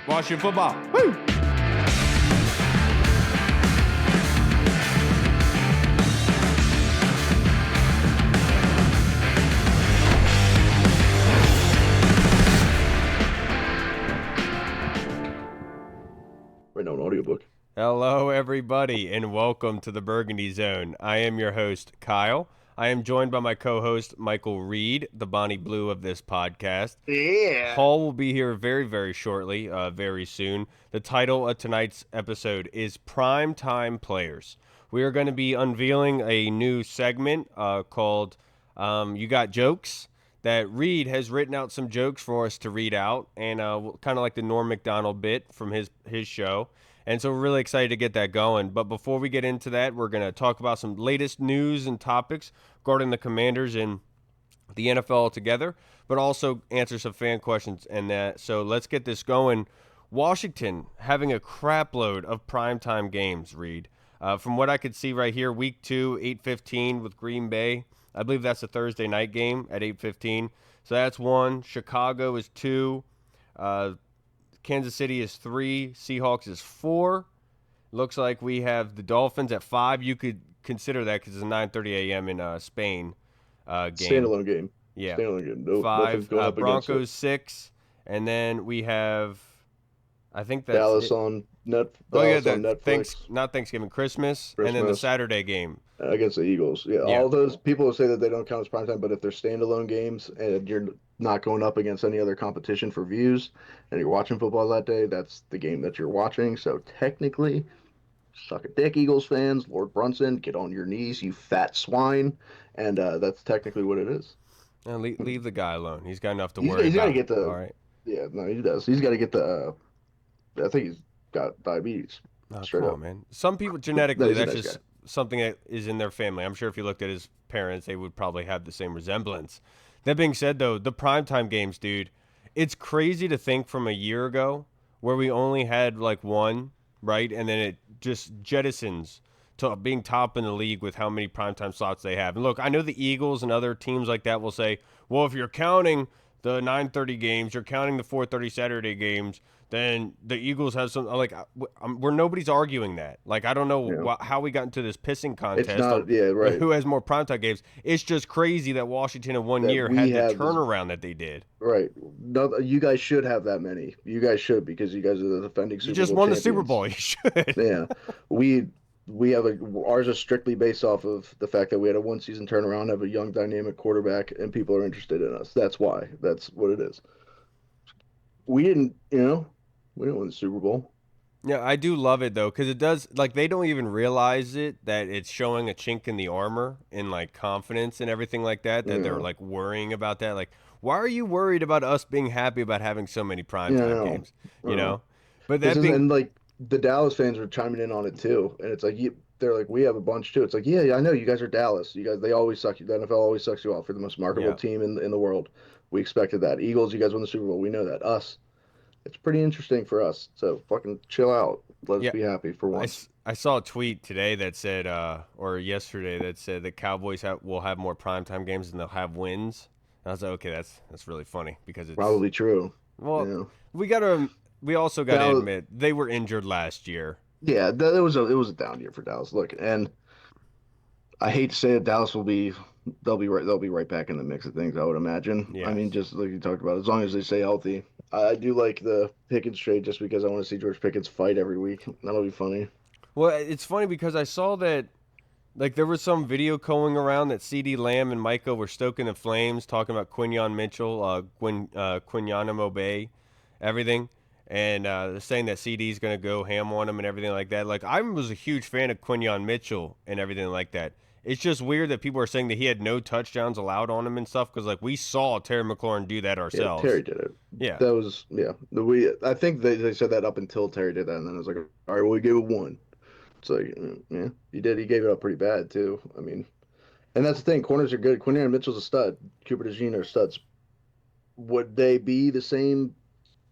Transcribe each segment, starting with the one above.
Washington football. Woo! Right now, an audiobook. Hello, everybody, and welcome to the Burgundy Zone. I am your host, Kyle. I am joined by my co-host, Michael Reed, the Bonnie Blue of this podcast. Yeah. Paul will be here very, very shortly, very soon. The title of tonight's episode is Primetime Players. We are going to be unveiling a new segment called You Got Jokes, that Reed has written out some jokes for us to read out, and kind of like the Norm Macdonald bit from his show. And so we're really excited to get that going. But before we get into that, we're going to talk about some latest news and topics regarding the Commanders and the NFL altogether, but also answer some fan questions and that. So let's get this going. Washington having a crap load of primetime games, Reed. From what I could see right here, week 2, 8:15 with Green Bay. I believe that's a Thursday night game at 8:15. So that's 1. Chicago is 2. Kansas City is 3. Seahawks is 4. Looks like we have the Dolphins at 5. You could consider that because it's a 9:30 a.m. in Spain game. Standalone game. Yeah. Standalone game. No, 5. going up Broncos 6. And then we have, I think that's Dallas on Netflix. Not Thanksgiving, Christmas, and then the Saturday game. Against the Eagles. Yeah, all those people say that they don't count as primetime, but if they're standalone games and you're not going up against any other competition for views and you're watching football that day, that's the game that you're watching. So technically, suck a dick, Eagles fans. Lord Brunson, get on your knees, you fat swine. And that's technically what it is. Leave the guy alone. He's got enough to worry about. He's got to get the... All right. Yeah, no, he does. He's got to get the... I think he's got diabetes. Straight up, man. Some people genetically, that's nice just guy. Something that is in their family. I'm sure if you looked at his parents, they would probably have the same resemblance. That being said, though, the primetime games, dude, it's crazy to think from a year ago where we only had like one, right? And then it just jettisons to being top in the league with how many primetime slots they have. And look, I know the Eagles and other teams like that will say, well, if you're counting the 9:30 games, you're counting the 4:30 Saturday games, then the Eagles have some, like, where nobody's arguing that. Like, I don't know how we got into this pissing contest who has more primetime games. It's just crazy that Washington in one year had the turnaround that they did. Right. No, you guys should have that many. You guys should, because you guys are the defending Super Bowl champions. You just won the Super Bowl. You should. Yeah. We have ours is strictly based off of the fact that we had a one-season turnaround, have a young, dynamic quarterback, and people are interested in us. That's why. That's what it is. We didn't win the Super Bowl. Yeah, I do love it, though, because it does, like, they don't even realize it, that it's showing a chink in the armor in, like, confidence and everything like that, they're, like, worrying about that. Like, why are you worried about us being happy about having so many primetime games? You know? But that and, like, the Dallas fans were chiming in on it, too. And it's like, they're like, we have a bunch, too. It's like, yeah, I know, you guys are Dallas. You guys, they always suck you. The NFL always sucks you off for the most marketable team in the world. We expected that. Eagles, you guys won the Super Bowl. We know that. Us. It's pretty interesting for us, so fucking chill out. Let's be happy for once. I saw a tweet today that said, or yesterday that said the Cowboys will have more primetime games than they'll have wins. And I was like, okay, that's really funny because it's probably true. Well, we also got to admit they were injured last year. Yeah, it was a down year for Dallas. Look, and I hate to say it, Dallas they'll be right back in the mix of things, I would imagine. Yes. I mean, just like you talked about, as long as they stay healthy. I do like the Pickens trade just because I want to see George Pickens fight every week. That'll be funny. Well, it's funny because I saw that, like, there was some video going around that CeeDee Lamb and Micah were stoking the flames, talking about Quinyon Mitchell, Quinyon everything, and saying that CeeDee's going to go ham on him and everything like that. Like, I was a huge fan of Quinyon Mitchell and everything like that. It's just weird that people are saying that he had no touchdowns allowed on him and stuff because, like, we saw Terry McLaurin do that ourselves. Yeah, Terry did it. Yeah. That was, I think they said that up until Terry did that, and then it was like, all right, well, we gave it 1. It's like, yeah, he did. He gave it up pretty bad, too. I mean, and that's the thing. Corners are good. Quinyon Mitchell's a stud. Cooper DeJean are studs. Would they be the same,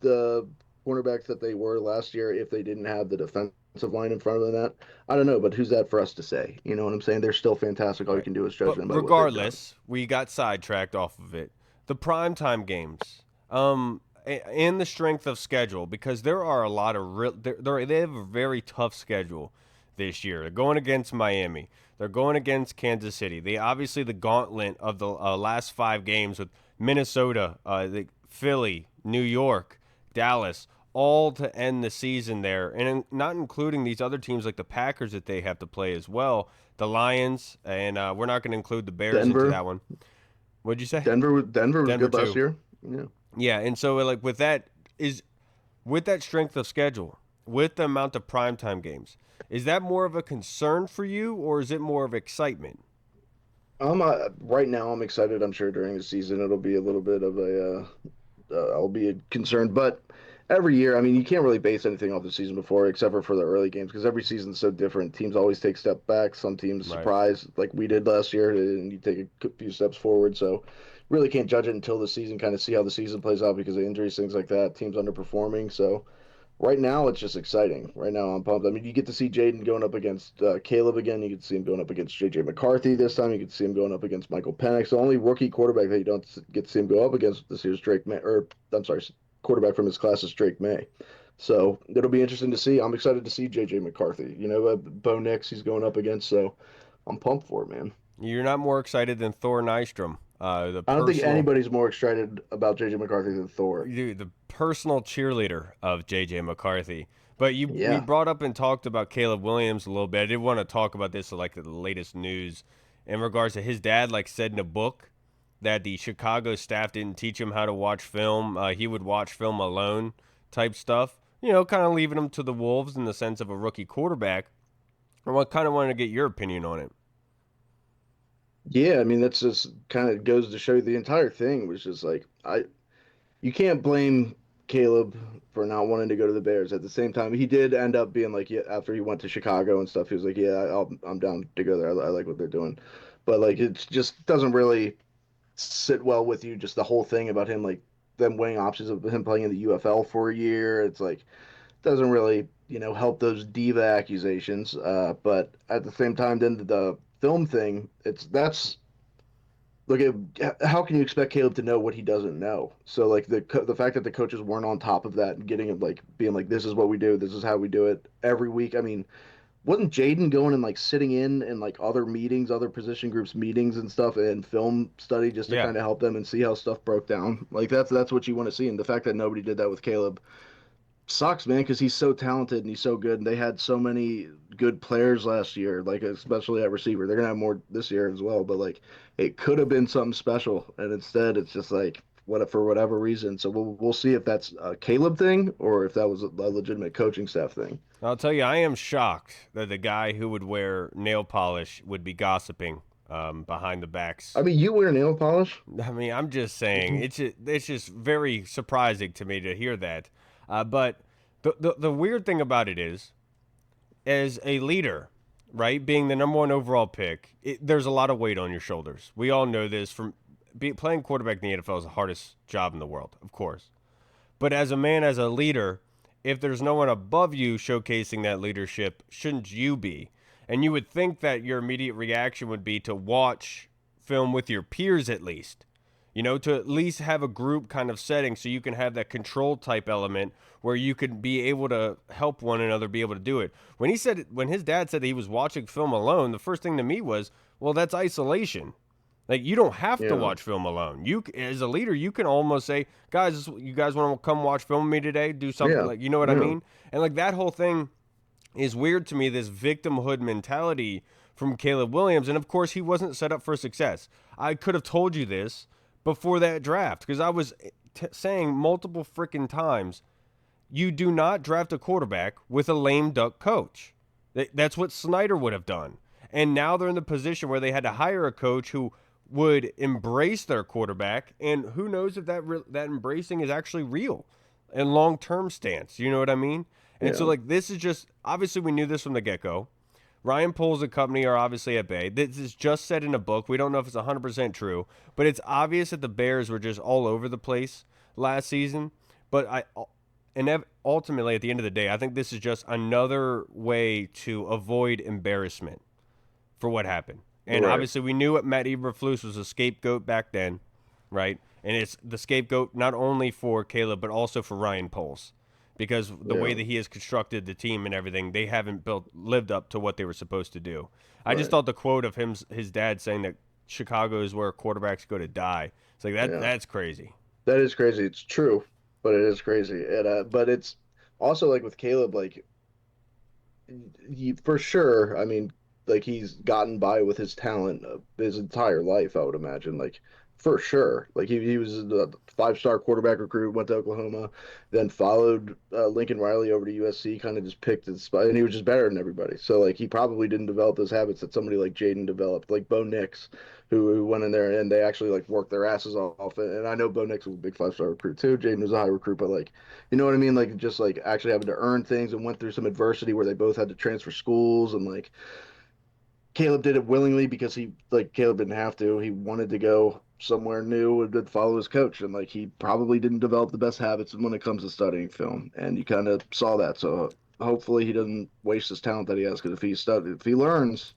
the cornerbacks that they were last year if they didn't have the defensive line in front of them? That I don't know, but who's that for us to say? You know what I'm saying? They're still fantastic. All you can do is judge them. Regardless, we got sidetracked off of it. The primetime games. and the strength of schedule, because there are a lot of they have a very tough schedule this year. They're going against Miami. They're going against Kansas City. They obviously the gauntlet of the last 5 games with Minnesota, Philly, New York, Dallas, all to end the season there, and not including these other teams like the Packers that they have to play as well, the Lions, and we're not going to include the Bears into Denver, that one. What'd you say? Denver was Denver good last too. year. Yeah. Yeah, and so like with that strength of schedule, with the amount of primetime games, is that more of a concern for you, or is it more of excitement? Right now I'm excited. I'm sure during the season it'll be a little bit of I'll be concerned, but every year, I mean, you can't really base anything off the season before, except for the early games, because every season's so different. Teams always take step back. Some teams Right. surprise, like we did last year, and you take a few steps forward. So, really can't judge it until the season, kind of see how the season plays out because of injuries, things like that. Teams underperforming, so right now, it's just exciting. Right now, I'm pumped. I mean, you get to see Jaden going up against Caleb again. You get to see him going up against J.J. McCarthy this time. You get to see him going up against Michael Penix. The only rookie quarterback that you don't get to see him go up against this year is Drake May. Or, I'm sorry, quarterback from his class is Drake May. So it'll be interesting to see. I'm excited to see J.J. McCarthy. Bo Nix he's going up against. So I'm pumped for it, man. You're not more excited than Thor Nystrom, I don't think anybody's more excited about J.J. McCarthy than Thor. the personal cheerleader of JJ McCarthy. But we Yeah. brought up and talked about Caleb Williams a little bit. I did want to talk about this, like the latest news in regards to his dad, like said in a book that the Chicago staff didn't teach him how to watch film. He would watch film alone, type stuff. Kind of leaving him to the wolves in the sense of a rookie quarterback. And I kind of wanted to get your opinion on it. Yeah, I mean that's just kind of goes to show you the entire thing was just like you can't blame Caleb for not wanting to go to the Bears. At the same time, he did end up being like, yeah, after he went to Chicago and stuff, he was like, yeah, I'm down to go there. I like what they're doing, but like it just doesn't really sit well with you. Just the whole thing about him like them weighing options of him playing in the UFL for a year. It's like doesn't really help those diva accusations. But at the same time, then the film thing, that's look at how can you expect Caleb to know what he doesn't know? So like the fact that the coaches weren't on top of that and getting him like being like this is what we do, this is how we do it every week. I mean, wasn't Jaden going and like sitting in like other meetings, other position groups meetings and stuff and film study just to Yeah. kind of help them and see how stuff broke down? Like that's what you want to see. And the fact that nobody did that with Caleb sucks, man, because he's so talented and he's so good, and they had so many good players last year, like especially at receiver. They're gonna have more this year as well, but like it could have been something special, and instead it's just like what for whatever reason. So we'll see if that's a Caleb thing or if that was a legitimate coaching staff thing. I'll tell you, I am shocked that the guy who would wear nail polish would be gossiping behind the backs. I mean, you wear nail polish. I mean, I'm just saying, it's just very surprising to me to hear that. But the weird thing about it is, as a leader, right, being the number one overall pick, there's a lot of weight on your shoulders. We all know this from playing quarterback in the NFL is the hardest job in the world, of course. But as a man, as a leader, if there's no one above you showcasing that leadership, shouldn't you be? And you would think that your immediate reaction would be to watch film with your peers at least. To at least have a group kind of setting so you can have that control type element where you could be able to help one another be able to do it. When his dad said that he was watching film alone, the first thing to me was, well, that's isolation. Like you don't have to Yeah, watch film alone. You as a leader, you can almost say, "Guys, you guys want to come watch film with me today? Do something yeah, like, you know what I yeah. mean?" And like that whole thing is weird to me, this victimhood mentality from Caleb Williams, and of course he wasn't set up for success. I could have told you this before that draft because I was saying multiple freaking times, you do not draft a quarterback with a lame duck coach. That's what Snyder would have done. And now they're in the position where they had to hire a coach who would embrace their quarterback, and who knows if that embracing is actually real and long-term stance. You know what I mean? And so Yeah. like this is just obviously we knew this from the get-go. Ryan Poles and company are obviously at bay. This is just said in a book. We don't know if it's 100% true, but it's obvious that the Bears were just all over the place last season. But ultimately, at the end of the day, I think this is just another way to avoid embarrassment for what happened. And Right. obviously, we knew what Matt Eberflus was a scapegoat back then, right? and it's the scapegoat not only for Caleb but also for Ryan Poles, because the way Yeah, that he has constructed the team and everything, they haven't lived up to what they were supposed to do. I just right. thought the quote of his dad saying that Chicago is where quarterbacks go to die. It's like Yeah, that's crazy. that is crazy. It's true, but it is crazy. And but it's also like with Caleb, like for sure. I mean, like he's gotten by with his talent his entire life, I would imagine. Like for sure. Like he was a five-star quarterback recruit, went to Oklahoma, then followed Lincoln Riley over to USC, kind of just picked his spot, and he was just better than everybody. So like he probably didn't develop those habits that somebody like Jaden developed, like Bo Nix, who went in there and they actually like worked their asses off. And I know Bo Nix was a big five-star recruit too. Jaden was a high recruit, but like you know what I mean? Like just like actually having to earn things and went through some adversity where they both had to transfer schools and like Caleb did it willingly because he like Caleb didn't have to. He wanted to go somewhere new and did follow his coach and like he probably didn't develop the best habits when it comes to studying film and you kind of saw that. So hopefully he doesn't waste his talent that he has because if he learns,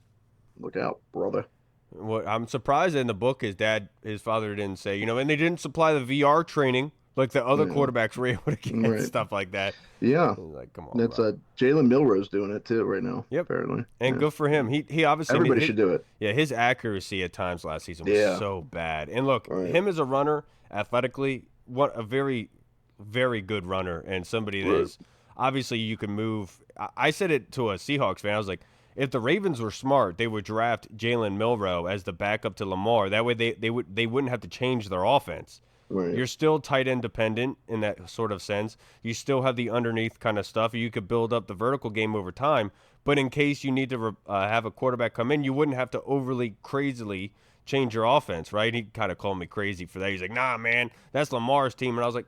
look out, brother. What I'm surprised in the book, his father didn't say, and they didn't supply the VR training like the other Yeah, quarterbacks were able to get, right. stuff like that. Yeah, Like, come on, that's bro. Jalen Milrose doing it too right now. Yep, Apparently, and yeah. good for him. He obviously Everybody his should do it. yeah his accuracy at times last season was Yeah, so bad. And look, right, him as a runner, athletically, what a very very good runner and somebody that right, is obviously you can move. I said it to a Seahawks fan. I was like, if the Ravens were smart, they would draft Jalen Milrow as the backup to Lamar. That way they wouldn't have to change their offense. right. You're still tight end dependent in that sort of sense. You still have the underneath kind of stuff. You could build up the vertical game over time. But in case you need to have a quarterback come in, you wouldn't have to overly crazily change your offense, right? He kind of called me crazy for that. He's like, nah, man, that's Lamar's team. And I was like,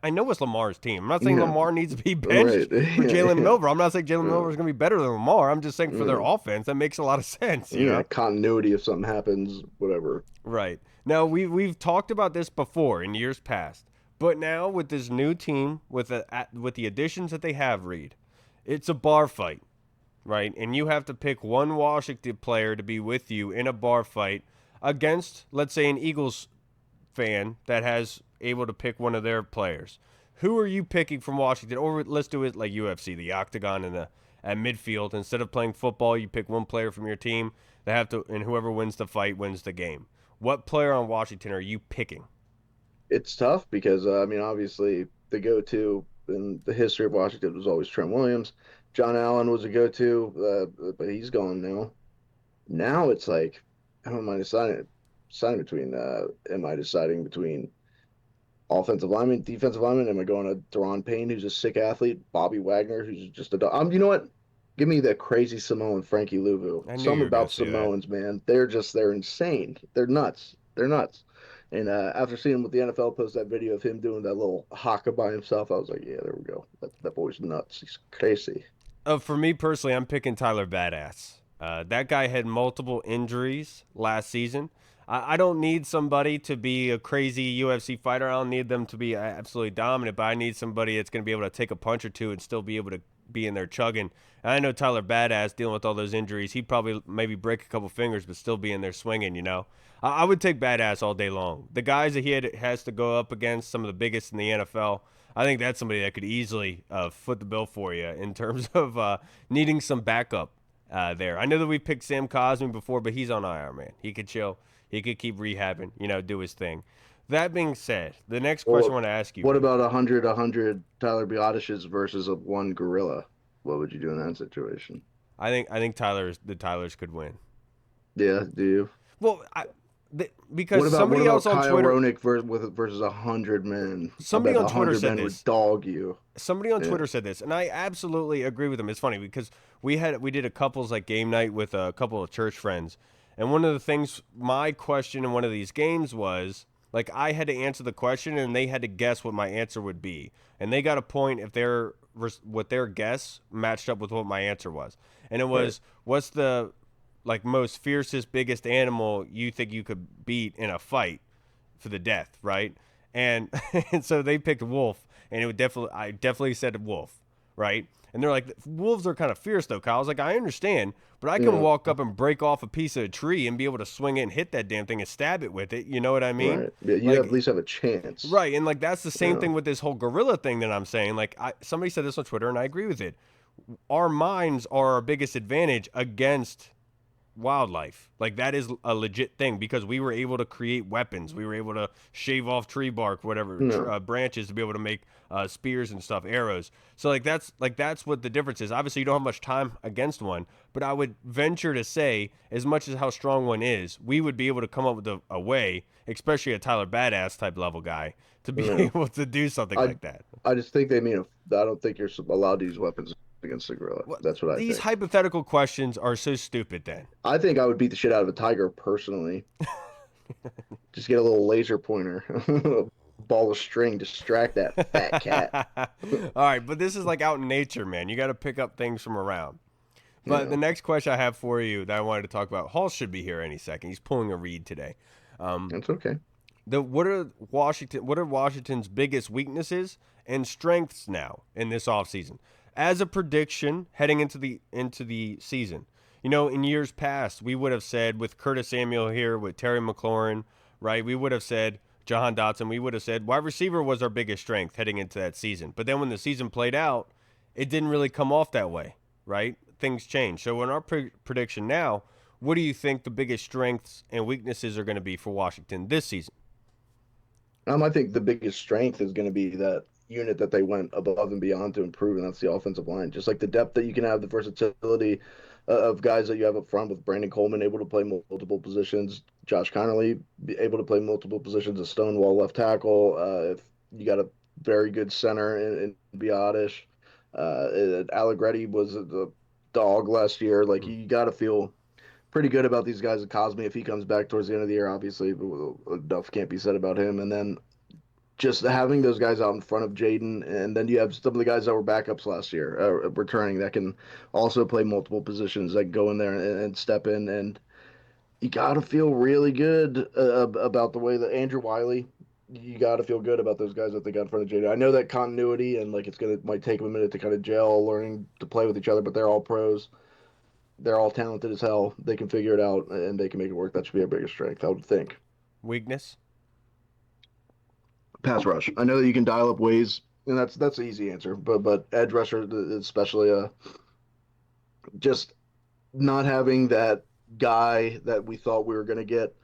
I know it's Lamar's team. I'm not saying Yeah, Lamar needs to be right. benched for Yeah, Jalen yeah. Milrow. I'm not saying Jalen Milrow is going to be better than Lamar. I'm just saying for their Yeah, offense, that makes a lot of sense, yeah, continuity if something happens, whatever. Right. Now we've talked about this before in years past, but now with this new team, with the additions that they have, Reed, it's a bar fight, right? And you have to pick one Washington player to be with you in a bar fight against, let's say, an Eagles fan that has able to pick one of their players. Who are you picking from Washington? Or let's do it like UFC, the octagon and the at midfield. Instead of playing football, you pick one player from your team. They have to, and whoever wins the fight wins the game. What player on Washington are you picking? It's tough because I mean, obviously, the go-to in the history of Washington was always Trent Williams. John Allen was a go-to, but he's gone now. Now it's like, how am I deciding between? Am I deciding between offensive lineman, defensive lineman? Am I going to Deron Payne, who's a sick athlete? Bobby Wagner, who's just a dog? You know what? Give me the crazy Samoan Frankie Louvu. I knew you Something were gonna about say that. Samoans, man. They're insane. They're nuts. They're nuts. And after seeing what the NFL post that video of him doing that little haka by himself, I was like, yeah, there we go. That boy's nuts. He's crazy. For me personally, I'm picking Tyler Badass. That guy had multiple injuries last season. I don't need somebody to be a crazy UFC fighter. I don't need them to be absolutely dominant, but I need somebody that's going to be able to take a punch or two and still be able to be in there chugging. And I know Tyler Badass dealing with all those injuries. He'd probably maybe break a couple fingers, but still be in there swinging. I would take Badass all day long. The guys that has to go up against, some of the biggest in the NFL, I think that's somebody that could easily foot the bill for you in terms of needing some backup there. I know that we picked Sam Cosmi before, but he's on IR, man. He could chill. He could keep rehabbing, do his thing. That being said, the next question I Well, want to ask you, what Reed. about a hundred Tyler Biadaches versus a one gorilla? What would you do in that situation? I think the Tylers could win. Yeah, do you? Well, because What somebody about else on Kyle Twitter, Ronick versus 100 men? I somebody bet on the Twitter hundred said men would this. dog you. Somebody on Yeah, Twitter said this, and I absolutely agree with him. It's funny because we did a couples like game night with a couple of church friends, and one of the things my question in one of these games was like I had to answer the question and they had to guess what my answer would be, and they got a point if their what their guess matched up with what my answer was, and it right. was what's the like most fiercest biggest animal you think you could beat in a fight for the death, right? And and so they picked wolf, and it would definitely I definitely said wolf, right? And they're like, wolves are kind of fierce though, Kyle. I was like, I understand, but I can Yeah, walk up and break off a piece of a tree and be able to swing it and hit that damn thing and stab it with it. You know what I mean? right. Yeah, you have at Like, least have a chance. right. And like, that's the same Yeah, thing with this whole gorilla thing that I'm saying. Like, somebody said this on Twitter and I agree with it. Our minds are our biggest advantage against wildlife. Like that is a legit thing because we were able to create weapons. We were able to shave off tree bark, whatever no, branches to be able to make spears and stuff, arrows. So that's what the difference is. Obviously, you don't have much time against one, but I would venture to say, as much as how strong one is, we would be able to come up with a way, especially a Tyler Badass type level guy, to be no. able to do something I like that. I just think they mean. I don't think you're allowed to use weapons against a gorilla. What, That's what I these think. hypothetical questions are so stupid. Then I think I would beat the shit out of a tiger personally. Just get a little laser pointer, a ball of string, distract that fat cat. All right, but this is like out in nature, man. You got to pick up things from around. But the Yeah, next question I have for you that I wanted to talk about, Hall should be here any second. He's pulling a read today. that's okay. The what are Washington's biggest weaknesses and strengths now in this offseason? As a prediction heading into the season. You know, in years past, we would have said with Curtis Samuel here, with Terry McLaurin, right? We would have said Jahan Dotson. We would have said wide receiver was our biggest strength heading into that season. But then when the season played out, it didn't really come off that way, right? Things changed. So in our prediction now, what do you think the biggest strengths and weaknesses are going to be for Washington this season? I think the biggest strength is going to be that unit that they went above and beyond to improve, and that's the offensive line. Just like the depth that you can have, the versatility of guys that you have up front with Brandon Coleman able to play multiple positions, Josh Connerly able to play multiple positions, a Stonewall left tackle. If you got a very good center in Biotish, Allegretti was the dog last year. Like Mm. you got to feel pretty good about these guys. Cosme, if he comes back towards the end of the year, obviously enough can't be said about him. And then just having those guys out in front of Jaden, and then you have some of the guys that were backups last year returning that can also play multiple positions that can go in there and step in. And you got to feel really good about the way that Andrew Wiley. You got to feel good about those guys that they got in front of Jaden. I know that continuity and like might take them a minute to kind of gel, learning to play with each other, but they're all pros. They're all talented as hell. They can figure it out and they can make it work. That should be our biggest strength, I would think. Weakness? Pass rush. I know that you can dial up ways, and that's the easy answer. But edge rusher, especially, just not having that guy that we thought we were going to get,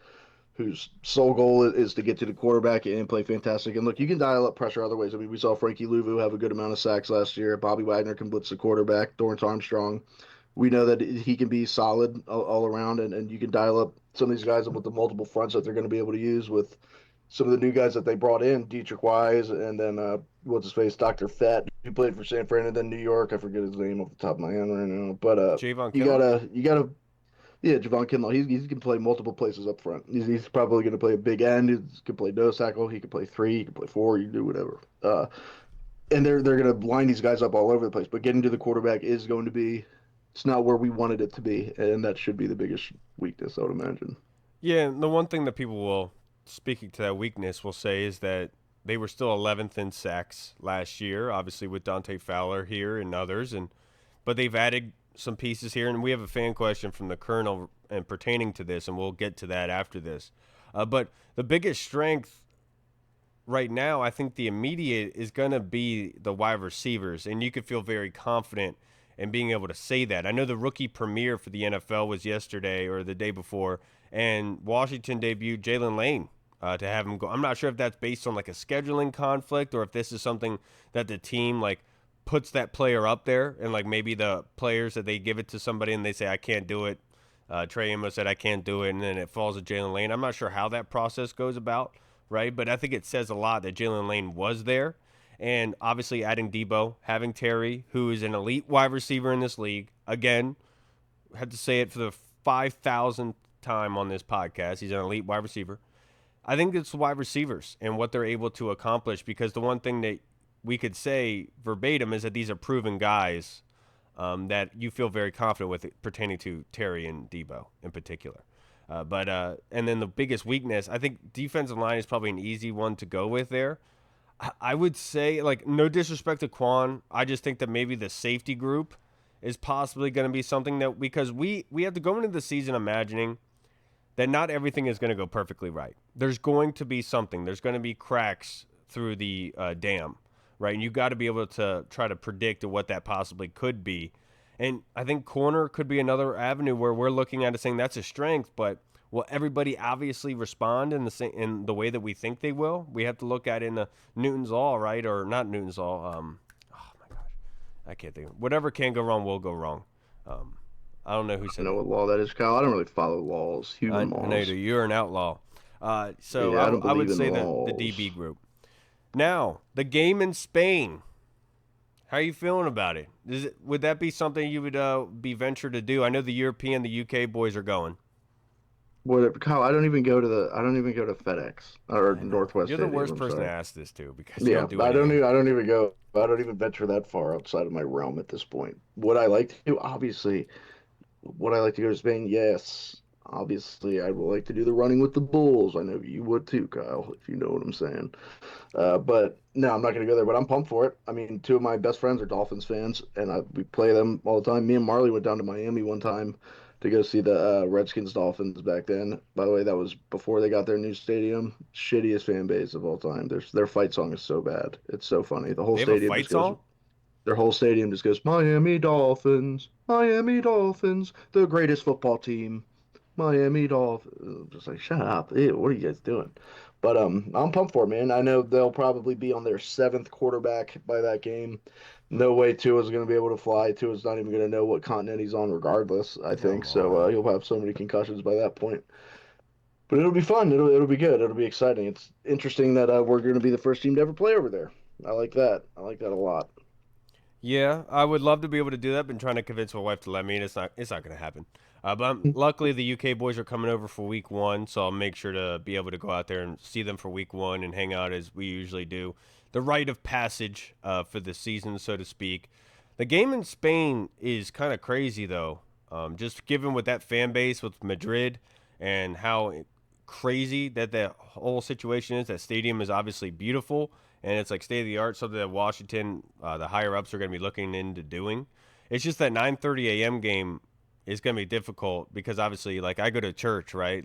whose sole goal is to get to the quarterback and play fantastic. And look, you can dial up pressure other ways. I mean, we saw Frankie Louvu have a good amount of sacks last year. Bobby Wagner can blitz the quarterback. Dorrance Armstrong, we know that he can be solid all around, and you can dial up some of these guys with the multiple fronts that they're going to be able to use with some of the new guys that they brought in, Dietrich Wise, and then what's his face, Dr. Fett, who played for San Fran and then New York. I forget his name off the top of my head right now, but Javon you Kinlaw? gotta, yeah, Javon Kinlaw. He can play multiple places up front. He's probably going to play a big end. He can play nose tackle. He can play three. He can play four. You can do whatever. And they're going to line these guys up all over the place. But getting to the quarterback is going to be. It's not where we wanted it to be, and that should be the biggest weakness, I would imagine. Yeah, the one thing that people will, speaking to that weakness, will say is that they were still 11th in sacks last year, obviously with Dante Fowler here and others, but they've added some pieces here, and we have a fan question from the Colonel and pertaining to this, and we'll get to that after this. But the biggest strength right now, I think the immediate is going to be the wide receivers, and you could feel very confident in being able to say that. I know the rookie premiere for the NFL was yesterday or the day before, and Washington debuted Jalen Lane to have him go. I'm not sure if that's based on like a scheduling conflict or if this is something that the team like puts that player up there, and like maybe the players that they give it to somebody and they say I can't do it. Trey Amos said I can't do it, and then it falls to Jalen Lane. I'm not sure how that process goes about, right? But I think it says a lot that Jalen Lane was there. And obviously adding Debo, having Terry, who is an elite wide receiver in this league. Again, had to say it for the 5,000th time on this podcast. He's an elite wide receiver. I think it's the wide receivers and what they're able to accomplish, because the one thing that we could say verbatim is that these are proven guys that you feel very confident with it, pertaining to Terry and Debo in particular. And then the biggest weakness, I think defensive line is probably an easy one to go with there. I would say, like, no disrespect to Quan, I just think that maybe the safety group is possibly going to be something that, because we have to go into the season imagining that not everything is going to go perfectly right. There's going to be something. There's going to be cracks through the dam, right? And you got to be able to try to predict what that possibly could be. And I think corner could be another avenue where we're looking at it saying that's a strength, but will everybody obviously respond in the way that we think they will? We have to look at it in the Newton's law, right? Or not Newton's law. Oh my gosh, I can't think. Whatever can go wrong will go wrong. Um, I don't know who I said know that. what law that is, Kyle. I don't really follow laws, human I know laws. you're an outlaw. So Yeah, I don't I believe would in say the DB laws. group. Now, the game in Spain. How are you feeling about it? Would that be something you would be ventured to do? I know the European, the UK boys are going. What, Kyle? I don't even go to FedEx or I know. Northwest You're the Stadium. worst I'm person to sorry. ask this to because you Yeah, don't do anything. I don't even venture that far outside of my realm at this point. Would I like to do? Obviously. Would I like to go to Spain? Yes. Obviously, I would like to do the running with the bulls. I know you would too, Kyle, if you know what I'm saying. But no, I'm not going to go there. But I'm pumped for it. I mean, two of my best friends are Dolphins fans, and we play them all the time. Me and Marley went down to Miami one time to go see the Redskins Dolphins back then. By the way, that was before they got their new stadium. Shittiest fan base of all time. Their fight song is so bad. It's so funny. They have a fight song? Their whole stadium just goes, Miami Dolphins, Miami Dolphins, the greatest football team. Miami Dolphins. Just like, shut up. Ew, what are you guys doing? But I'm pumped for it, man. I know they'll probably be on their seventh quarterback by that game. No way Tua's going to be able to fly. Tua's not even going to know what continent he's on, regardless, I think. Come So on. he'll have so many concussions by that point. But it'll be fun. It'll be good. It'll be exciting. It's interesting that we're going to be the first team to ever play over there. I like that. I like that a lot. Yeah, I would love to be able to do that. Been trying to convince my wife to let me, and it's not going to happen. Luckily the UK boys are coming over for week one, so I'll make sure to be able to go out there and see them for week one and hang out as we usually do. The rite of passage for the season, so to speak. The game in Spain is kind of crazy though. Just given with that fan base with Madrid and how crazy that the whole situation is. That stadium is obviously beautiful and it's like state of the art, something that Washington, the higher ups, are going to be looking into doing. It's just that 9:30 a.m. game is going to be difficult because obviously, like I go to church, right?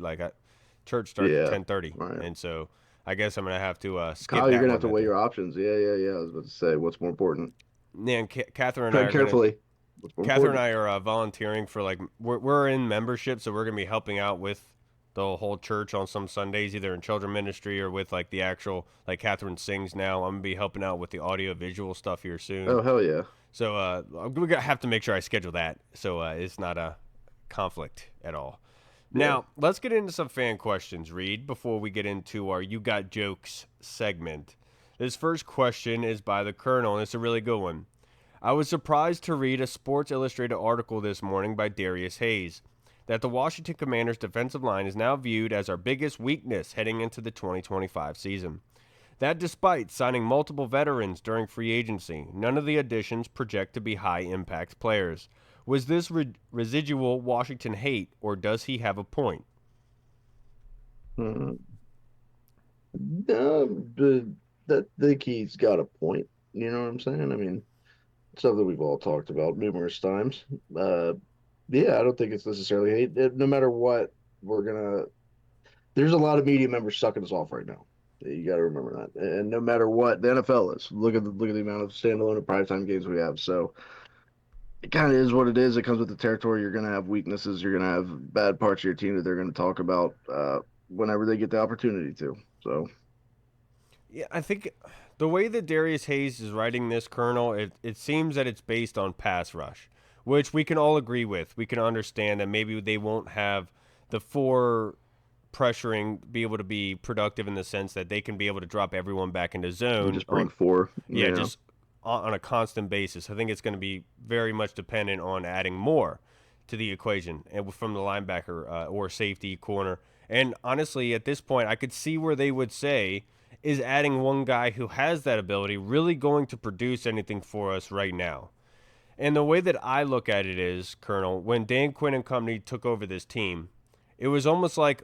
Church starts at Yeah. 10:30, Right. and so I guess I'm going to have to skip Kyle, you're that gonna have one to that weigh day. your options. Yeah. I was about to say, what's more important? Yeah, and Catherine and I Tread are going to carefully. What's more Catherine and important? I are volunteering for like we're in membership, so we're gonna be helping out with the whole church on some Sundays, either in children ministry or with like the actual like Catherine sings now. I'm gonna be helping out with the audio visual stuff here soon. Oh, hell yeah. So we gotta have to make sure I schedule that so it's not a conflict at all. Yeah. Now let's get into some fan questions, Reed, before we get into our "You Got Jokes" segment. This first question is by the Colonel, and it's a really good one. I was surprised to read a Sports Illustrated article this morning by Darius Hayes that the Washington Commanders' defensive line is now viewed as our biggest weakness heading into the 2025 season. That despite signing multiple veterans during free agency, none of the additions project to be high impact players. Was this residual Washington hate, or does he have a point? Hmm. No, but that think he's got a point. You know what I'm saying? I mean, it's something we've all talked about numerous times. Uh, yeah, I don't think it's necessarily hate. No matter what, we're gonna. There's a lot of media members sucking us off right now. You got to remember that. And no matter what, the NFL is. Look at the amount of standalone and primetime games we have. So it kind of is what it is. It comes with the territory. You're going to have weaknesses. You're going to have bad parts of your team that they're going to talk about whenever they get the opportunity to. So Yeah, I think the way that Darius Hayes is writing this, Colonel, it seems that it's based on pass rush, which we can all agree with. We can understand that maybe they won't have the four pressuring be able to be productive in the sense that they can be able to drop everyone back into you zone just on bring four. yeah, Yeah. just on a constant basis. I think it's going to be very much dependent on adding more to the equation and from the linebacker or safety corner. And honestly, at this point, I could see where they would say, is adding one guy who has that ability really going to produce anything for us right now? And the way that I look at it is, Colonel, when Dan Quinn and company took over this team, it was almost like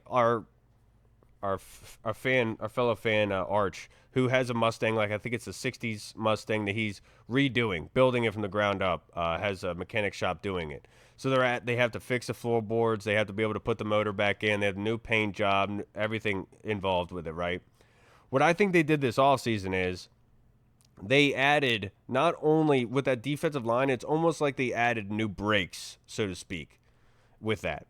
our fellow fan Arch, who has a Mustang, like I think it's a '60s Mustang that he's redoing, building it from the ground up. Has a mechanic shop doing it. So they have to fix the floorboards. They have to be able to put the motor back in. They have a new paint job, everything involved with it, right? What I think they did this off season is they added, not only with that defensive line, it's almost like they added new brakes, so to speak, with that.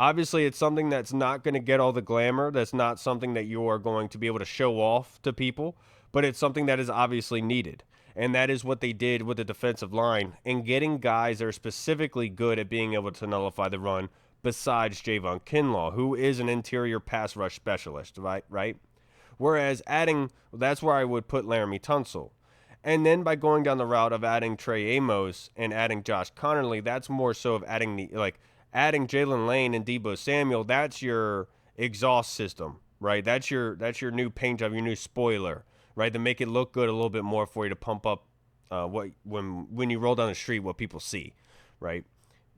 Obviously, it's something that's not going to get all the glamour. That's not something that you are going to be able to show off to people, but it's something that is obviously needed. And that is what they did with the defensive line and getting guys that are specifically good at being able to nullify the run besides Javon Kinlaw, who is an interior pass rush specialist, right? Whereas that's where I would put Laramie Tunsil. And then by going down the route of adding Trey Amos and adding Josh Connerly, that's more so of adding Jalen Lane and Debo Samuel. That's your exhaust system, right? That's your new paint job, your new spoiler, right? To make it look good a little bit more for you to pump up when you roll down the street what people see, right?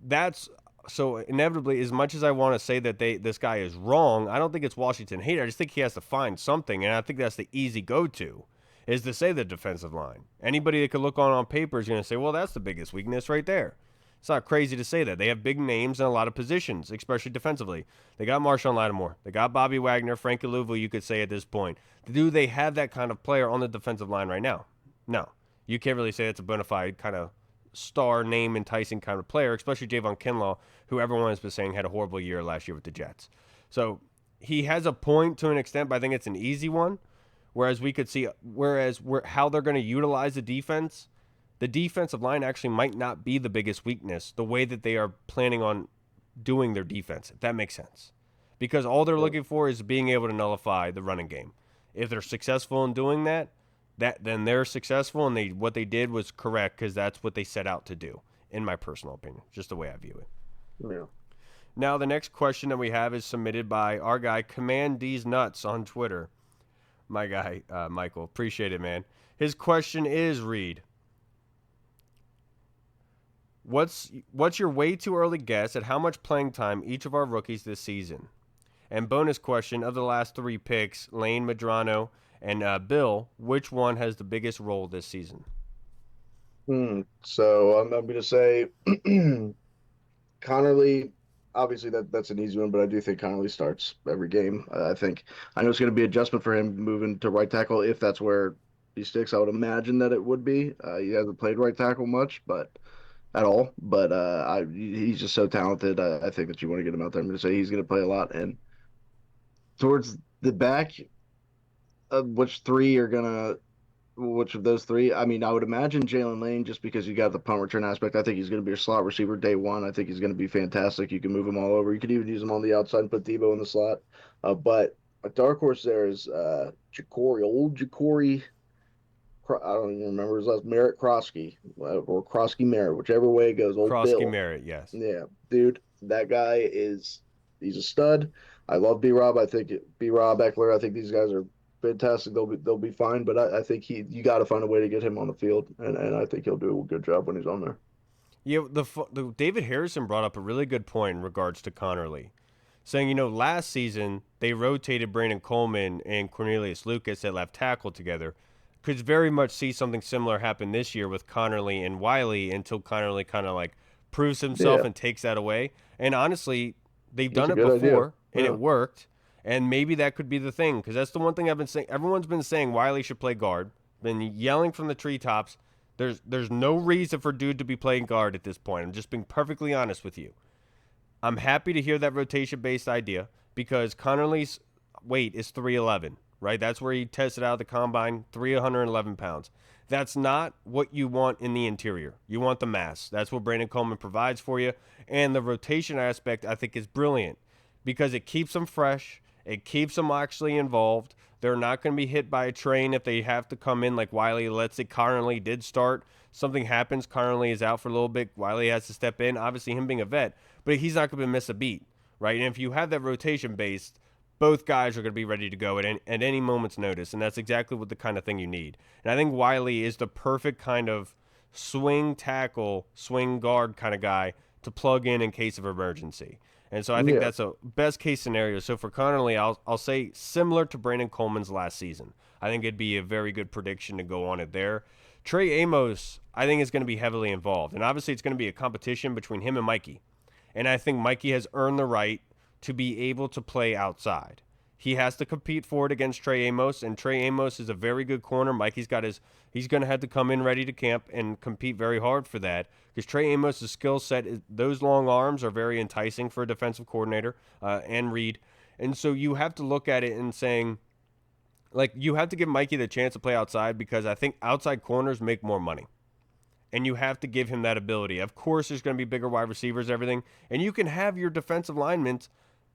That's so inevitably, as much as I want to say that this guy is wrong, I don't think it's Washington hate. I just think he has to find something, and I think that's the easy go-to, is to say the defensive line. Anybody that could look on paper is going to say, well, that's the biggest weakness right there. It's not crazy to say that. They have big names in a lot of positions, especially defensively. They got Marshawn Lattimore. They got Bobby Wagner, Frankie Louvu, you could say at this point. Do they have that kind of player on the defensive line right now? No. You can't really say it's a bona fide kind of star name enticing kind of player, especially Javon Kinlaw, who everyone has been saying had a horrible year last year with the Jets. So he has a point to an extent, but I think it's an easy one. Whereas how they're going to utilize the defensive line actually might not be the biggest weakness, the way that they are planning on doing their defense, if that makes sense. Because all they're looking for is being able to nullify the running game. If they're successful in doing that, then they're successful, and what they did was correct because that's what they set out to do, in my personal opinion, just the way I view it. Yeah. Now, the next question that we have is submitted by our guy, Command D's Nuts on Twitter. My guy, Michael. Appreciate it, man. His question is, Reed, what's your way too early guess at how much playing time each of our rookies this season? And bonus question, of the last 3 picks, Lane, Medrano, and Bill, which one has the biggest role this season? So I'm going to say Connerly. Obviously, that's an easy one, but I do think Connerly starts every game. I know it's going to be an adjustment for him moving to right tackle if that's where he sticks. I would imagine that it would be. He hasn't played right tackle much, but at all. But he's just so talented. I think that you want to get him out there. I'm going to say he's going to play a lot. And towards the back, which of those 3? I mean, I would imagine Jalen Lane, just because you got the punt return aspect. I think he's going to be your slot receiver day one. I think he's going to be fantastic. You can move him all over. You could even use him on the outside and put Debo in the slot. But a dark horse there is Ja'Cory. I don't even remember his last, Merritt Krosky, or Krosky Merritt, whichever way it goes. Old Krosky Bill. Merritt, yes. Yeah, dude, that guy he's a stud. I love B-Rob. I think B-Rob, Eckler, I think these guys are fantastic. They'll be fine, but I think you got to find a way to get him on the field, and I think he'll do a good job when he's on there. Yeah, the David Harrison brought up a really good point in regards to Connerly, saying, last season they rotated Brandon Coleman and Cornelius Lucas at left tackle together. Could very much see something similar happen this year with Connerly and Wiley until Connerly kind of proves himself and takes that away. And honestly, they've done it before, and it worked. And maybe that could be the thing, because that's the one thing I've been saying. Everyone's been saying Wiley should play guard. Been yelling from the treetops. There's no reason for dude to be playing guard at this point. I'm just being perfectly honest with you. I'm happy to hear that rotation-based idea because Connerly's weight is 311, right? That's where he tested out of the combine, 311 pounds. That's not what you want in the interior. You want the mass. That's what Brandon Coleman provides for you. And the rotation aspect, I think, is brilliant because it keeps them fresh. It keeps them actually involved. They're not going to be hit by a train if they have to come in like Wiley. Let's say Connerly did start. Something happens. Connerly is out for a little bit. Wiley has to step in. Obviously, him being a vet, but he's not going to miss a beat, right? And if you have that rotation based, both guys are going to be ready to go at any moment's notice, and that's exactly what the kind of thing you need. And I think Wiley is the perfect kind of swing tackle, swing guard kind of guy to plug in case of emergency. And so I think Yeah. that's a best case scenario. So for Connerly, I'll say similar to Brandon Coleman's last season. I think it'd be a very good prediction to go on it there. Trey Amos, I think is going to be heavily involved, and obviously it's going to be a competition between him and Mikey. And I think Mikey has earned the right to be able to play outside. He has to compete for it against Trey Amos, and Trey Amos is a very good corner. Mikey's got his. He's going to have to come in ready to camp and compete very hard for that because Trey Amos' skill set, those long arms are very enticing for a defensive coordinator and Reed. And so you have to look at it and saying, like, you have to give Mikey the chance to play outside because I think outside corners make more money. And you have to give him that ability. Of course, there's going to be bigger wide receivers, everything. And you can have your defensive linemen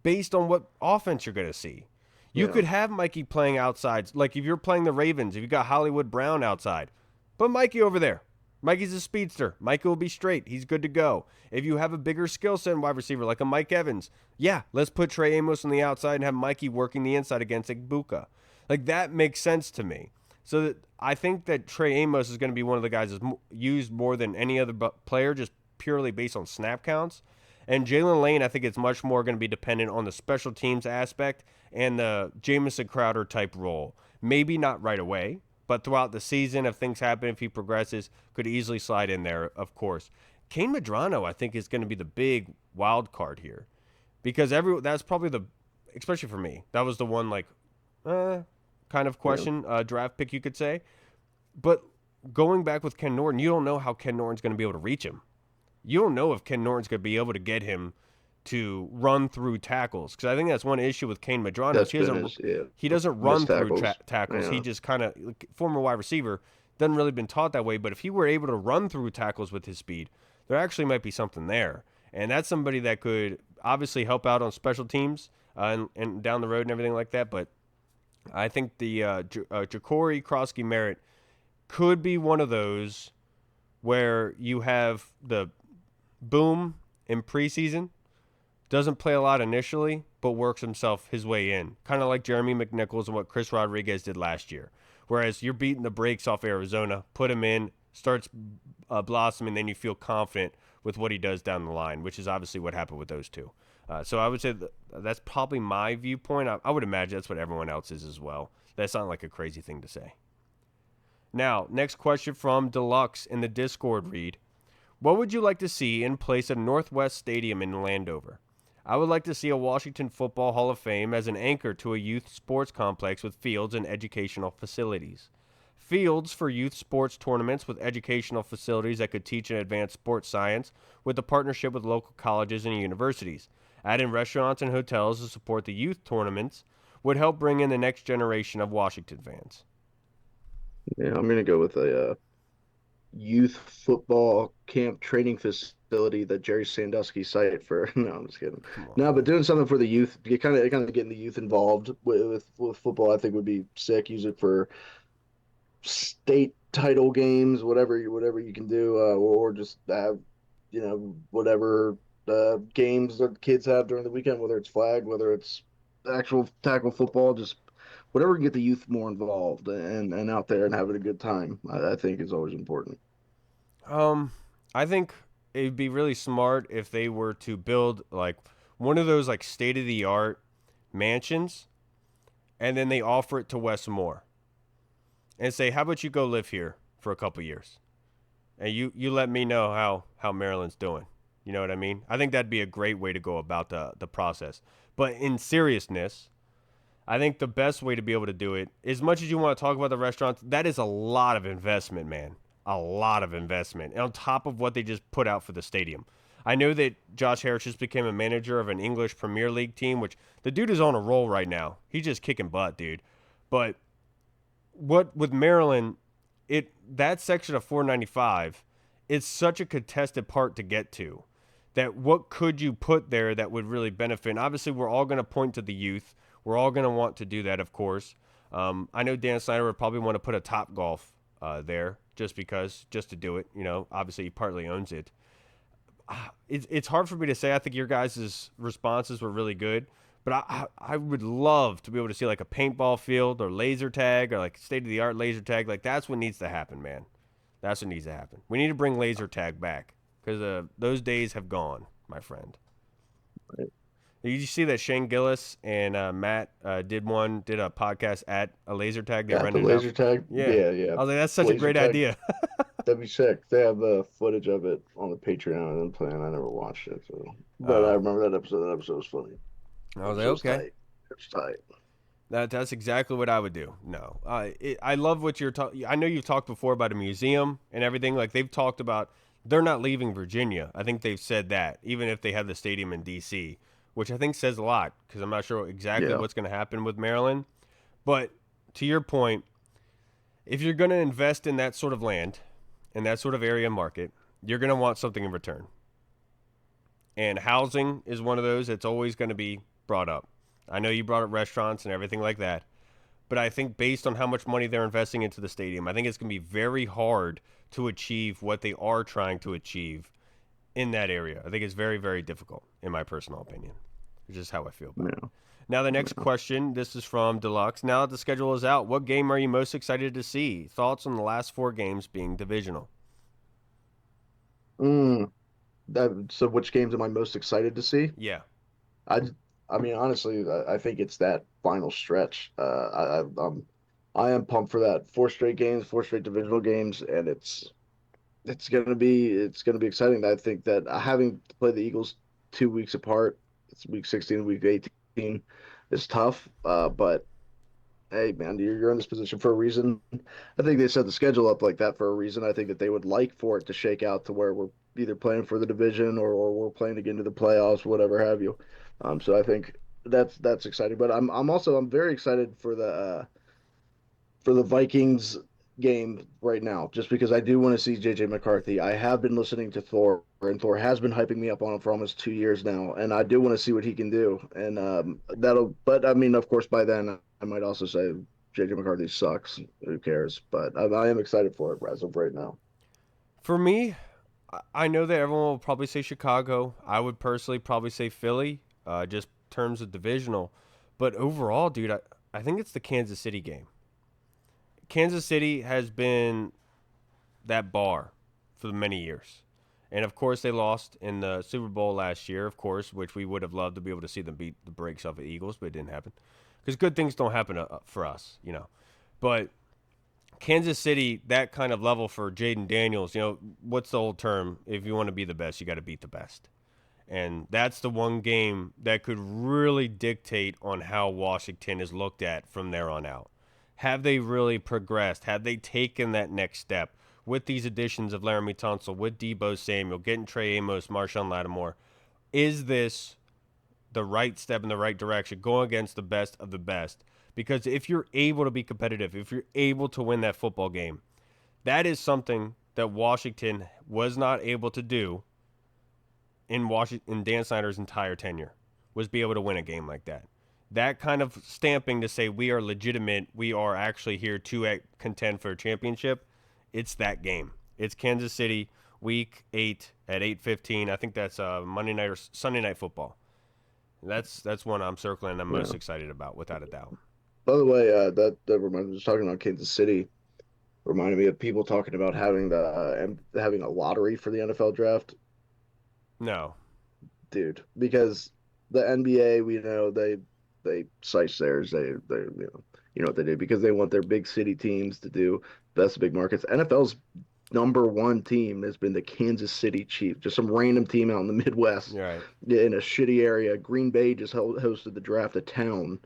based on what offense you're going to see. You Yeah. could have Mikey playing outside. Like if you're playing the Ravens, if you got Hollywood Brown outside, put Mikey over there. Mikey's a speedster. Mikey will be straight. He's good to go. If you have a bigger skill set in wide receiver like a Mike Evans, yeah, let's put Trey Amos on the outside and have Mikey working the inside against Igbuka. Like that makes sense to me. So that I think that Trey Amos is going to be one of the guys that's used more than any other player, just purely based on snap counts. And Jalen Lane, I think it's much more going to be dependent on the special teams aspect and the Jamison Crowder type role. Maybe not right away, but throughout the season, if things happen, if he progresses, could easily slide in there, of course. Kane Medrano, I think, is going to be the big wild card here because that's probably especially for me, that was the one kind of Yeah. question, draft pick, you could say. But going back with Ken Norton, you don't know how Ken Norton's going to be able to reach him. You don't know if Ken Norton's going to be able to get him to run through tackles because I think that's one issue with Kane Medrano. That's been his, yeah. He doesn't run Missed through tackles. tackles. Yeah. He just kind of former wide receiver doesn't really been taught that way. But if he were able to run through tackles with his speed, there actually might be something there, and that's somebody that could obviously help out on special teams and down the road and everything like that. But I think the Ja'Cory Krosky Merritt could be one of those where you have the boom in preseason, doesn't play a lot initially, but works his way in. Kind of like Jeremy McNichols and what Chris Rodriguez did last year. Whereas you're beating the brakes off Arizona, put him in, starts blossoming, then you feel confident with what he does down the line, which is obviously what happened with those two. So I would say that's probably my viewpoint. I would imagine that's what everyone else is as well. That's not like a crazy thing to say. Now, next question from Deluxe in the Discord read. What would you like to see in place of Northwest Stadium in Landover? I would like to see a Washington Football Hall of Fame as an anchor to a youth sports complex with fields and educational facilities. Fields for youth sports tournaments with educational facilities that could teach and advance sports science with a partnership with local colleges and universities. Add in restaurants and hotels to support the youth tournaments would help bring in the next generation of Washington fans. Yeah, I'm gonna go with a youth football camp training facility that Jerry Sandusky site for. No, I'm just kidding. Come on, No, but man. doing something for the youth, you kind of getting the youth involved with football, I think would be sick. Use it for state title games, whatever you can do, or just have whatever games that kids have during the weekend, whether it's flag, whether it's actual tackle football, just whatever can get the youth more involved and out there and having a good time. I think is always important. I think it'd be really smart if they were to build like one of those like state of the art mansions and then they offer it to Wes Moore and say, how about you go live here for a couple years? And you let me know how Maryland's doing. You know what I mean? I think that'd be a great way to go about the process. But in seriousness, I think the best way to be able to do it, as much as you want to talk about the restaurants, that is a lot of investment, man. A lot of investment. And on top of what they just put out for the stadium. I know that Josh Harris just became a manager of an English Premier League team, which the dude is on a roll right now. He's just kicking butt, dude. But what with Maryland, that section of 495, it's such a contested part to get to that what could you put there that would really benefit? And obviously, we're all going to point to the youth. We're all going to want to do that, of course. I know Dan Snyder would probably want to put a Top Golf there just to do it. You know, obviously, he partly owns it. It's hard for me to say. I think your guys' responses were really good. But I would love to be able to see like a paintball field or laser tag or like state of the art laser tag. Like that's what needs to happen, man. That's what needs to happen. We need to bring laser tag back because those days have gone, my friend. Did you see that Shane Gillis and Matt did a podcast at a laser tag? They At the rented it out. laser tag, Yeah, yeah, yeah. I was like, that's such a Laser great tag, idea. that'd be sick. They have footage of it on the Patreon and then playing. I never watched it, so but I Oh, remember that episode. That episode was funny. I That was like, episode was okay. tight. It was tight. That's exactly what I would do. No, I love what you're talking. I know you've talked before about a museum and everything. Like they've talked about, they're not leaving Virginia. I think they've said that, even if they have the stadium in D.C., which I think says a lot because I'm not sure exactly Yeah, what's going to happen with Maryland. But to your point, if you're going to invest in that sort of land, in that sort of area market, you're going to want something in return. And housing is one of those that's always going to be brought up. I know you brought up restaurants and everything like that. But I think based on how much money they're investing into the stadium, I think it's going to be very hard to achieve what they are trying to achieve in that area. I think it's very, very difficult, in my personal opinion. It's just how I feel about it. yeah. Now, the next question, this is from Deluxe. Now that the schedule is out, what game are you most excited to see? Thoughts on the last four games being divisional? Mm, so which games am I most excited to see? Yeah. I, I mean, honestly, I think it's that final stretch. I am pumped for that. Four straight games, four straight divisional games, and it's gonna be exciting. I think that having to play the Eagles 2 weeks apart, it's week 16, week 18, is tough. But hey, man, you're in this position for a reason. I think they set the schedule up like that for a reason. I think that they would like for it to shake out to where we're either playing for the division or we're playing to get into the playoffs, whatever have you. So I think that's exciting. But I'm very excited for the Vikings game right now, just because I do want to see JJ McCarthy. I have been listening to Thor, and Thor has been hyping me up on him for almost 2 years now, and I do want to see what he can do. And that'll, but I mean, of course, by then I might also say JJ McCarthy sucks. Who cares? But I am excited for it as of right now. For me, I know that everyone will probably say Chicago. I would personally probably say Philly, just terms of divisional. But overall, dude, I think it's the Kansas City game. Kansas City has been that bar for many years. And of course, they lost in the Super Bowl last year, of course, which we would have loved to be able to see them beat the brakes off of the Eagles, but it didn't happen. Because good things don't happen for us, you know. But Kansas City, that kind of level for Jaden Daniels, you know, what's the old term? If you want to be the best, you got to beat the best. And that's the one game that could really dictate on how Washington is looked at from there on out. Have they really progressed? Have they taken that next step with these additions of Laramie Tunsil, with Debo Samuel, getting Trey Amos, Marshawn Lattimore? Is this the right step in the right direction, going against the best of the best? Because if you're able to be competitive, if you're able to win that football game, that is something that Washington was not able to do in Dan Snyder's entire tenure, was be able to win a game like that. That kind of stamping to say we are legitimate, we are actually here to contend for a championship. It's that game. It's Kansas City, Week 8 at 8:15. I think that's Monday night or Sunday night football. That's one I'm circling. I'm most Yeah. excited about, without a doubt. By the way, that reminds me, just talking about Kansas City reminded me of people talking about having a lottery for the NFL draft. No, Dude, because the NBA, we know they size theirs. They you know what they do because they want their big city teams to do best big markets. NFL's number one team has been the Kansas City Chiefs, just some random team out in the Midwest you're right. in a shitty area. Green Bay just hosted the draft of town.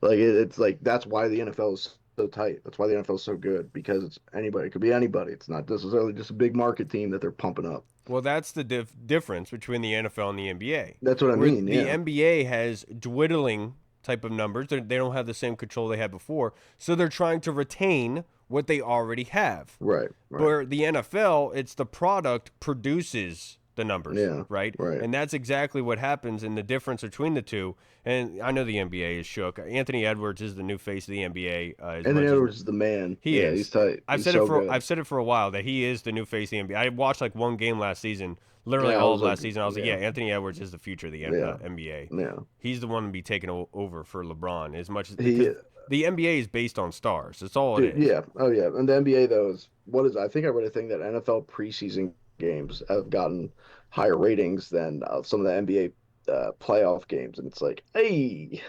Like it's like that's why the NFL is so tight. That's why the NFL is so good because it's anybody. It could be anybody. It's not necessarily just a big market team that they're pumping up. Well, that's the difference between the NFL and the NBA, That's what I where mean. the Yeah. NBA has dwindling type of numbers. They don't have the same control they had before, so they're trying to retain what they already have. Right. Right. Where the NFL, it's the product produces the numbers, Yeah. right? Right. And that's exactly what happens in the difference between the two. And I know the NBA is shook. Anthony Edwards is the new face of the NBA, as Anthony much as Edwards is the man. he Yeah, he's is. tight. He's so good. I've said it for a while that he is the new face of the NBA. I watched like one game last season, literally Yeah, I all of was like, last season. I was like, yeah, yeah, Anthony Edwards is the future of the yeah, NBA. yeah. He's the one to be taken over for LeBron as much as because He, the NBA is based on stars. That's all it dude, is. yeah, oh yeah. And the NBA though is what is? I think I read a thing that NFL preseason games have gotten higher ratings than some of the NBA. playoff games, and it's like, hey,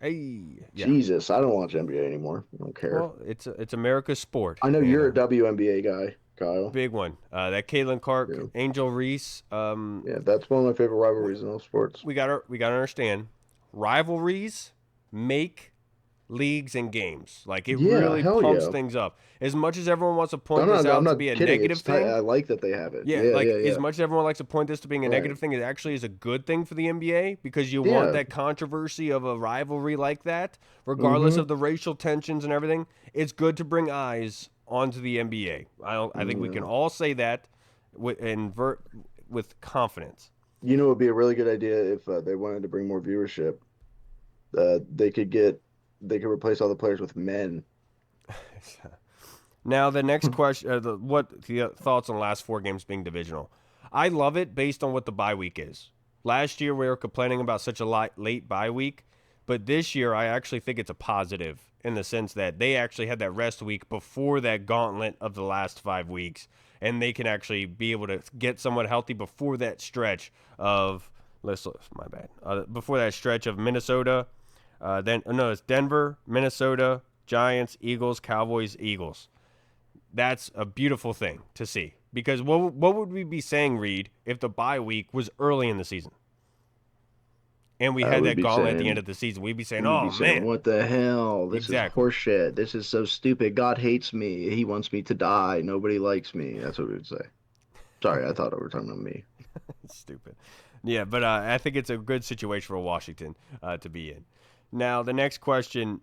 Hey, yeah. Jesus, I don't watch NBA anymore. I don't care. Well, it's America's sport, I know you you're a know. WNBA guy, Kyle. Big one. That Caitlin Clark, Yeah, Angel Reese. yeah, that's one of my favorite rivalries in all sports. We got to understand, rivalries make leagues and games. Like it Yeah, really hell pumps yeah. things up. As much as everyone wants to I'm point this not, I'm out to not be a kidding. negative It's tight. thing, I like that they have it. yeah, Yeah, like yeah, as yeah. much as everyone likes to point this to being a Right. negative thing, it actually is a good thing for the NBA because you want Yeah. that controversy of a rivalry like that, regardless Mm-hmm. of the racial tensions and everything. It's good to bring eyes onto the NBA. I think we can Yeah. all say that with confidence. You know, it would be a really good idea if they wanted to bring more viewership. They could they could replace all the players with men. Now the next question, what the thoughts on the last four games being divisional? I love it based on what the bye week is. Last year we were complaining about such a late bye week, but this year I actually think it's a positive in the sense that they actually had that rest week before that gauntlet of the last 5 weeks, and they can actually be able to get somewhat healthy before that stretch of my bad before that stretch of Minnesota. Then no, it's Denver, Minnesota, Giants, Eagles, Cowboys, Eagles. That's a beautiful thing to see. Because what would we be saying, Reed, if the bye week was early in the season and we had We'd that be gauntlet at the end saying of the season? We'd be saying, we'd be "Oh saying, man, "What the hell? This is exactly, horseshit. This is so stupid. God hates me. He wants me to die. Nobody likes me." That's what we would say. Sorry, I thought we were talking about me. stupid." Yeah, but I think it's a good situation for Washington to be in. Now the next question: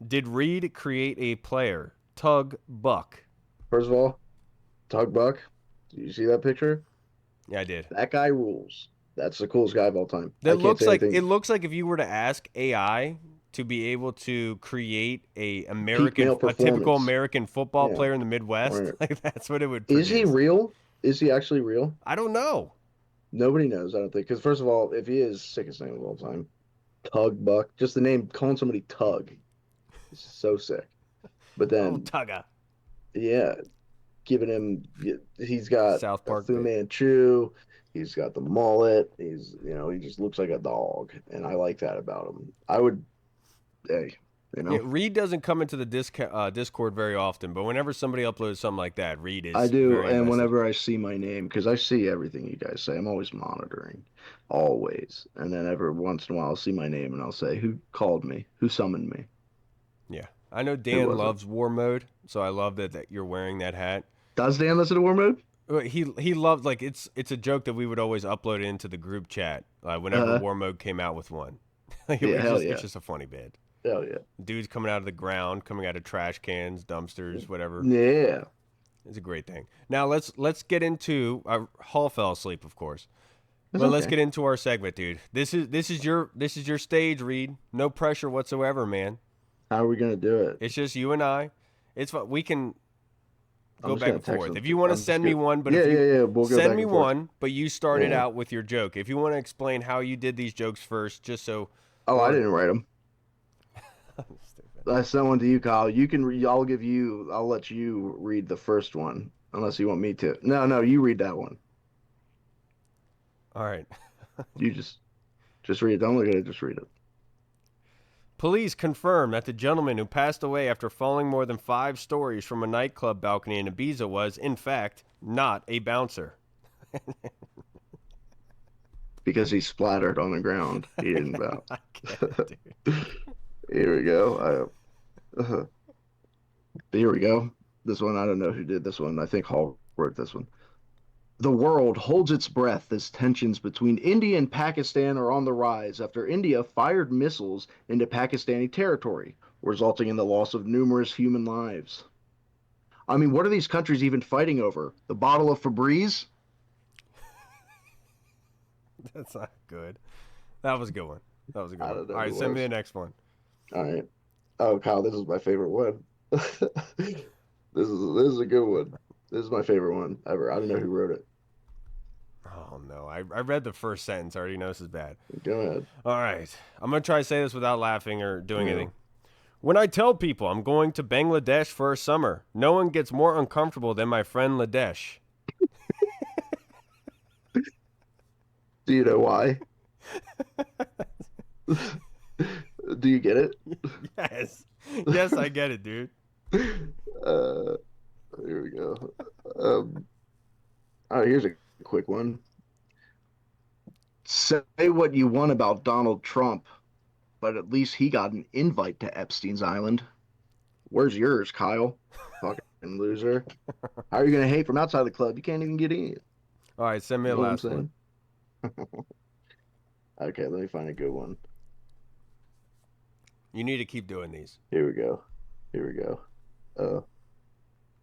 did Reed create a player? Tug Buck. First of all, Tug Buck. Do you see that picture? Yeah, I did. That guy rules. That's the coolest guy of all time. That I can't looks say like it anything. looks like if you were to ask AI to be able to create Peak male a typical performance. American football Yeah. player in the Midwest, Right. like that's what it would Is he produce. real? Is he actually real? I don't know. Nobody knows, I don't think. Because first of all, if he is sickest name of all time, Tug Buck, just the name, calling somebody Tug, is so sick. But Oh, then, Tugga, yeah, giving him, he's got South a Park Fu bit. Manchu, he's got the mullet, he just looks like a dog, and I like that about him. I would, hey, you Yeah, know, Reed doesn't come into the Discord very often, but whenever somebody uploads something like that, Reed I is do. very And invested. whenever I see my name, because I see everything you guys say, I'm always monitoring, always. And then every once in a while, I'll see my name and I'll say, who called me? Who summoned me? Yeah, I know Who Dan was it? loves War Mode, so I love that you're wearing that hat. Does Dan listen to War Mode? He loved like it's a joke that we would always upload into the group chat whenever Uh, War Mode came out with one. Like yeah, hell it's yeah. just a funny bit. Hell yeah. Dudes coming out of the ground, coming out of trash cans, dumpsters, whatever. Yeah. It's a great thing. Now let's get into Hall fell asleep, of course, That's but let's okay. get into our segment, dude. This is your stage, Reed. No pressure whatsoever, man. How are we gonna do it? It's just you and I. It's fun. We can I'm go just back gonna and text forth. him. If you want to I'm just send me gonna. one, but Yeah, if yeah, you yeah. We'll go send back me and forth. one, but you started Yeah. out with your joke. If you want to explain how you did these jokes first, just so Oh, I we're didn't write them. stupid. I sent one to you, Kyle. You can. I'll give you. I'll let you read the first one, unless you want me to. No, no, you read that one. All right. You just read it. Don't look at it. Just read it. Police confirm that the gentleman who passed away after falling more than 5 stories from a nightclub balcony in Ibiza was, in fact, not a bouncer. Because he splattered on the ground. He didn't bounce. I get it, dude. Here we go. Here we go. This one, I don't know who did this one. I think Hall wrote this one. The world holds its breath as tensions between India and Pakistan are on the rise after India fired missiles into Pakistani territory, resulting in the loss of numerous human lives. I mean, what are these countries even fighting over? The bottle of Febreze? That's not good. That was a good one. That was a good I one. don't All know who right, it send me the was. next one. All right. Oh, Kyle, this is my favorite one. This is a good one. This is my favorite one ever. I don't know who wrote it. Oh, no. I read the first sentence. I already know this is bad. Go ahead. All right. I'm going to try to say this without laughing or doing Yeah. anything. When I tell people I'm going to Bangladesh for a summer, no one gets more uncomfortable than my friend Ladesh. Do you know why? Do you get it? Yes. Yes, I get it, dude. Uh, here we go. Um, all right, here's a quick one. Say what you want about Donald Trump, but at least he got an invite to Epstein's Island. Where's yours, Kyle? Fucking loser. How are you gonna hate from outside the club? You can't even get in. All right, send me You the know what I'm last one. saying? Okay, let me find a good one. You need to keep doing these. Here we go. Here we go. Uh,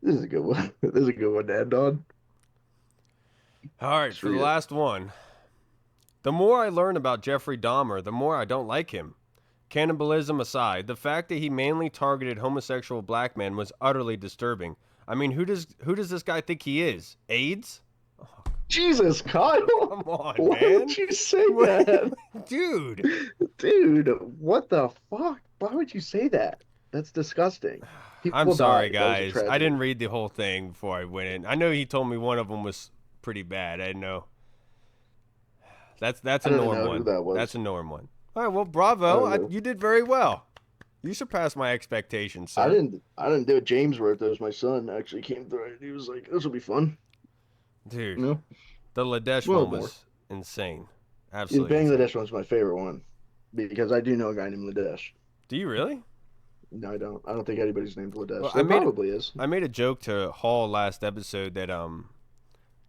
this is a good one. This is a good one to end on. All right, Just for the read it. last one. The more I learn about Jeffrey Dahmer, the more I don't like him. Cannibalism aside, the fact that he mainly targeted homosexual black men was utterly disturbing. I mean, who does this guy think he is? AIDS? Jesus, Kyle. Come on, Why man. would you say that? Dude. Dude, what the fuck? Why would you say that? That's disgusting. I'm People sorry, died. That was a guys. I didn't tragedy. read the whole thing before I went in. I know he told me one of them was pretty bad. I didn't know. That's I a didn't norm know who one. that That's was. a norm one. All right, well, I bravo. don't know. You did very well. You surpassed my expectations, I sir. didn't. I didn't do it. James wrote those. My son actually came through it. He was like, "This will be fun." Dude, You know, the Ladesh well, one more. was insane. In Absolutely insane. Bangladesh one's my favorite one because I do know a guy named Ladesh. Do you really? No, I don't. I don't think anybody's named Well, Ladesh. I There made probably is. I made a joke to Hall last episode that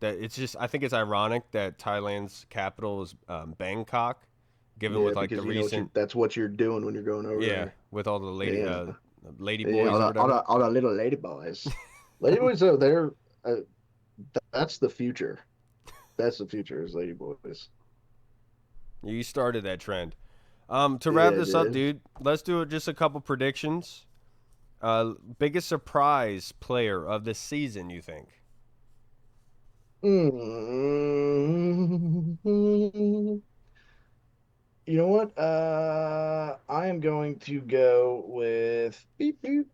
it's just I think it's ironic that Thailand's capital is Bangkok, given Yeah, with like the because you know what you're. recent That's what you're doing when you're going over yeah there. with all the Yeah, lady yeah. boys or whatever. All the little lady boys. Lady boys, though, they're. That's the future. That's the future is lady boys. You started that trend. To wrap Yeah, this up, dude. dude, let's do just a couple predictions. Biggest surprise player of the season, you think? Mm. You know what? I am going to go with beep boop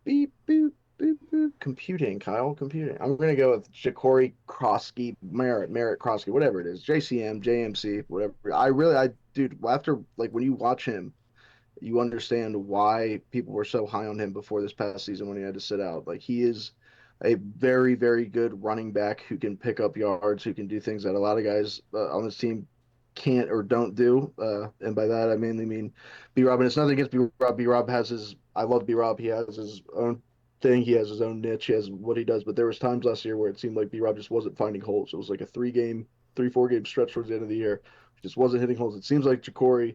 beep boop boop boop computing, Kyle, computing. I'm gonna go with Ja'Cory Krosky, Merritt Krosky, whatever it is, JCM, JMC, whatever. Dude, after like when you watch him, you understand why people were so high on him before this past season when he had to sit out. Like he is a very, very good running back who can pick up yards, who can do things that a lot of guys on this team can't or don't do. And by that, I mainly mean B Rob. And it's nothing against B Rob. B Rob has his, I love B Rob. He has his own thing. He has his own niche. He has what he does. But there was times last year where it seemed like B Rob just wasn't finding holes. It was like a 4 game stretch towards the end of the year. Just wasn't hitting holes. It seems like Ja'Cory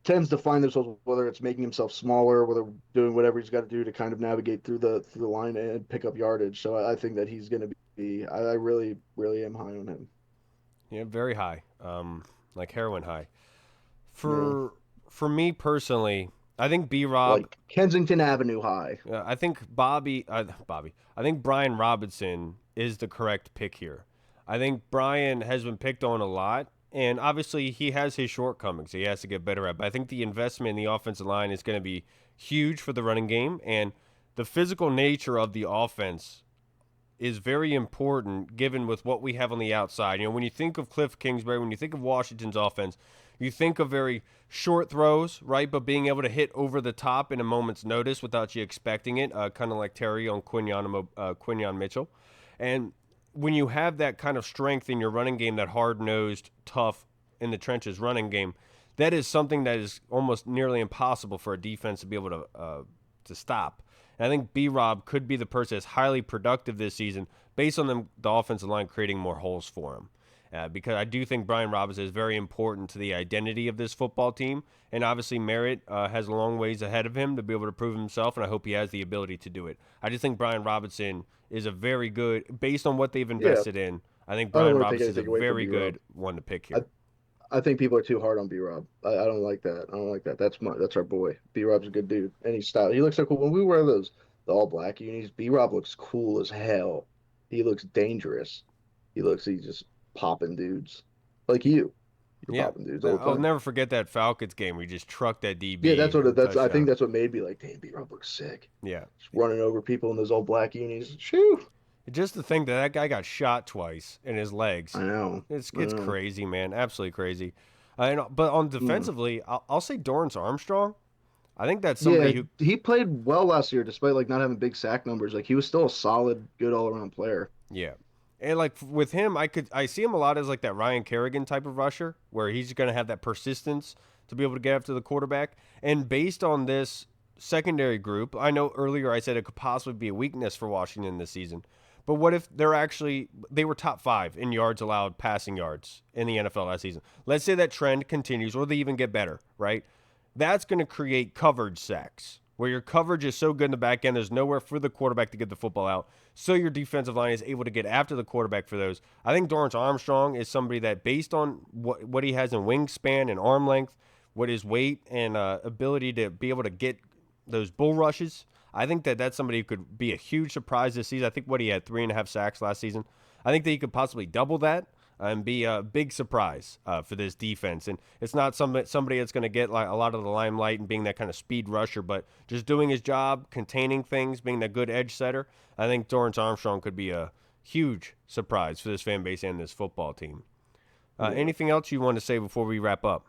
tends to find themselves whether it's making himself smaller, whether doing whatever he's got to do to kind of navigate through the line and pick up yardage. So I think that he's going to be. I really really am high on him. Yeah, very high. Like heroin high. Yeah, For me personally, I think B Rob. like Kensington Avenue high. I think Bobby. I think Brian Robinson is the correct pick here. I think Brian has been picked on a lot, and obviously he has his shortcomings. He has to get better at. But I think the investment in the offensive line is going to be huge for the running game, and the physical nature of the offense is very important given with what we have on the outside. You know, when you think of Cliff Kingsbury, when you think of Washington's offense, you think of very short throws, right? But being able to hit over the top in a moment's notice without you expecting it, kind of like Terry on Quinyon Mitchell. And when you have that kind of strength in your running game, that hard nosed, tough in the trenches running game, that is something that is almost nearly impossible for a defense to be able to stop. And I think B Rob could be the person that's highly productive this season based on the offensive line creating more holes for him. Because I do think Brian Robinson is very important to the identity of this football team. And obviously, Merritt has a long ways ahead of him to be able to prove himself, and I hope he has the ability to do it. I just think Brian Robinson is a very good, based on what they've Yeah, invested in, I think I don't Brian want to take Robinson is a anything away from very B Rob. good one to pick I here. I think people are too hard on B Rob. I don't like that. I don't like that. That's our boy. B Rob's a good dude, and he's style. He looks so cool when we wear those the all black unis. B Rob looks cool as hell. He looks dangerous. He's just popping dudes like you. You're Yeah. popping dudes all the I'll time. never forget that Falcons game. We just trucked that Yeah, DB that's for what the that's. I think touchdown. that's what made me like, damn, B Rob looks sick. Yeah. Just running over people in those all black unis. Shoo. Just to think that that guy got shot twice in his legs. I know. I It's know. crazy, man. Absolutely crazy. But on Mm. defensively, I'll say Dorrance Armstrong. I think that's Yeah, somebody who, he played well last year despite like not having big sack numbers. Like he was still a solid, good all-around player. yeah. And like with him, I see him a lot as like that Ryan Kerrigan type of rusher, where he's going to have that persistence to be able to get after the quarterback. And based on this secondary group, I know earlier I said it could possibly be a weakness for Washington this season. But what if they were top 5 in yards allowed, passing yards in the NFL last season? Let's say that trend continues, or they even get better, right? That's going to create coverage sacks where your coverage is so good in the back end, there's nowhere for the quarterback to get the football out. So your defensive line is able to get after the quarterback for those. I think Dorrance Armstrong is somebody that, based on what he has in wingspan and arm length, what his weight and ability to be able to get those bull rushes, I think that that's somebody who could be a huge surprise this season. I think what he had 3.5 sacks last season. I think that he could possibly double that and be a big surprise for this defense. And it's not somebody that's going to get like a lot of the limelight and being that kind of speed rusher, but just doing his job, containing things, being that good edge setter. I think Dorrance Armstrong could be a huge surprise for this fan base and this football team. Yeah. Anything else you want to say before we wrap up?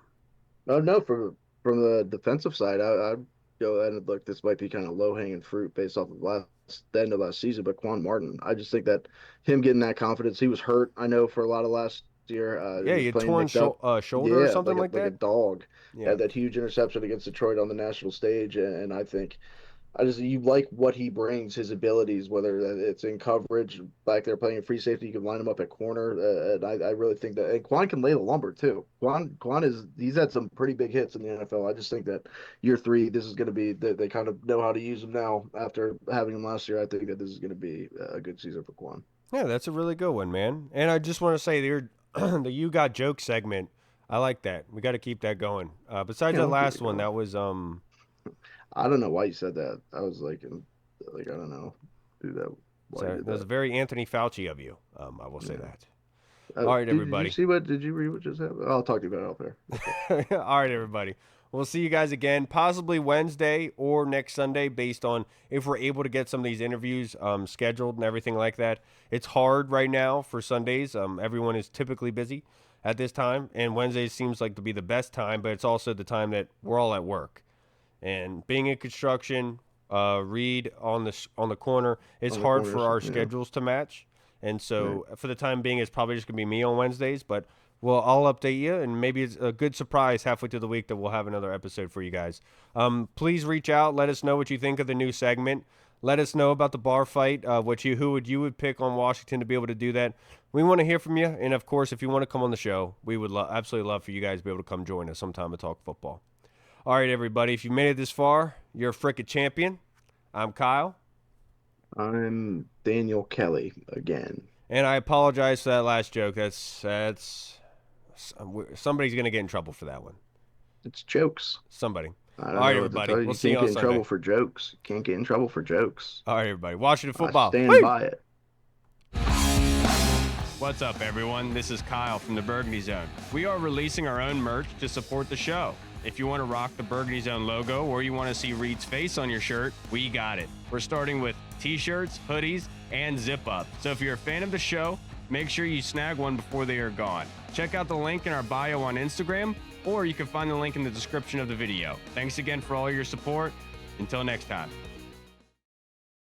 Oh no, from the defensive side, I'd go and look. This might be kind of low hanging fruit based off of the end of last season, but Quan Martin, I just think that him getting that confidence, he was hurt. I know for a lot of last year, he Yeah, he was had playing torn nicked up. shoulder or Yeah, something like like a that. dog. Yeah. Had that huge interception against Detroit on the national stage, and I think I just you like what he brings, his abilities, whether it's in coverage, back there playing a free safety, you can line him up at corner, and I really think that and Quan can lay the lumber too. Quan is he's had some pretty big hits in the NFL. I just think that year 3, this is going to be they kind of know how to use him now after having him last year. I think that this is going to be a good season for Quan. Yeah, that's a really good one, man. And I just want to say the You Got Joke segment, I like that. We got to keep that going. Besides Yeah, that we'll keep last it one, going. that was I don't know why you said that. I was like I don't know, do that. Why you so did that was that? very Anthony Fauci of you. I will say Yeah. that. All right, Did you everybody. see what? Did you read what just happened? I'll talk to you about it off there. Okay. All right, everybody. We'll see you guys again, possibly Wednesday or next Sunday, based on if we're able to get some of these interviews scheduled and everything like that. It's hard right now for Sundays. Everyone is typically busy at this time, and Wednesdays seems like to be the best time, but it's also the time that we're all at work. And being in construction, Reed on the corner, it's On the hard for corners. our Yeah. schedules to match. And Right. so for the time being, it's probably just gonna be me on Wednesdays. But I'll update you, and maybe it's a good surprise halfway through the week that we'll have another episode for you guys. Please reach out. Let us know what you think of the new segment. Let us know about the bar fight. Who would you would pick on Washington to be able to do that? We want to hear from you, and of course, if you want to come on the show, we would absolutely love for you guys to be able to come join us sometime to talk football. All right, everybody. If you made it this far, you're a frickin' champion. I'm Kyle, I'm Daniel Kelly again. and I apologize for that last joke. That's somebody's gonna get in trouble for that one. It's jokes. Somebody. I All don't right, know what to everybody. tell you. We'll You see you can't on get in trouble Sunday. for jokes. You can't get in trouble for jokes. All right, everybody. Washington I football. stand Woo! by it. What's up, everyone? This is Kyle from the Burgundy Zone. We are releasing our own merch to support the show. If you want to rock the Burgundy Zone logo or you want to see Reed's face on your shirt, we got it. We're starting with t-shirts, hoodies, and zip-up. So if you're a fan of the show, make sure you snag one before they are gone. Check out the link in our bio on Instagram, or you can find the link in the description of the video. Thanks again for all your support. Until next time.